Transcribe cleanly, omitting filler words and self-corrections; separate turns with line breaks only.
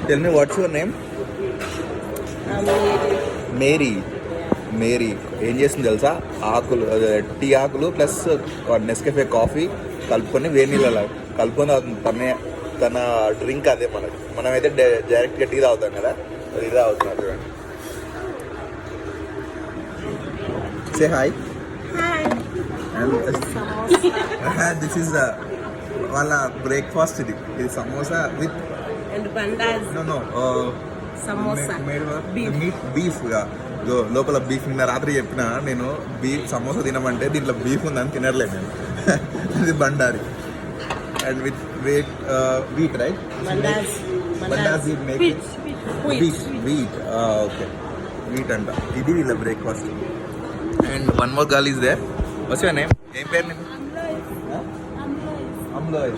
Tell me what's your name? Mary. Mary ఏం చేస్తుంది తెలుసా? ఆకులు, టీ ఆకులు ప్లస్ నెస్కెఫే కాఫీ కలుపుకొని వేడి నీళ్ళలో కలుపుకొని తాగుతుంది. తన డ్రింక్ అదే. మనమైతే డైరెక్ట్గా టీ తాగుతాం కదా, అది ఇది తాగుతున్నారు చూడండి. Say hi. దిస్ ఈస్ వాళ్ళ బ్రేక్ఫాస్ట్. ఇది సమోసా విత్ బీఫ్. లోపల బీఫ్. నిన్న రాత్రి చెప్పిన నేను బీఫ్ సమోసా తినమంటే దీంట్లో బీఫ్ ఉందని తినట్లేదు నేను. ఇది బండారి అండ్ విత్ వీట్ రైట్. బండాస్ మేక్ వీట్. ఓకే, వీట్ అంట. ఇది వీళ్ళ breakfast. And one more girl is there. What's your name? ఏం పేరు నేను? అమ్లోయ్.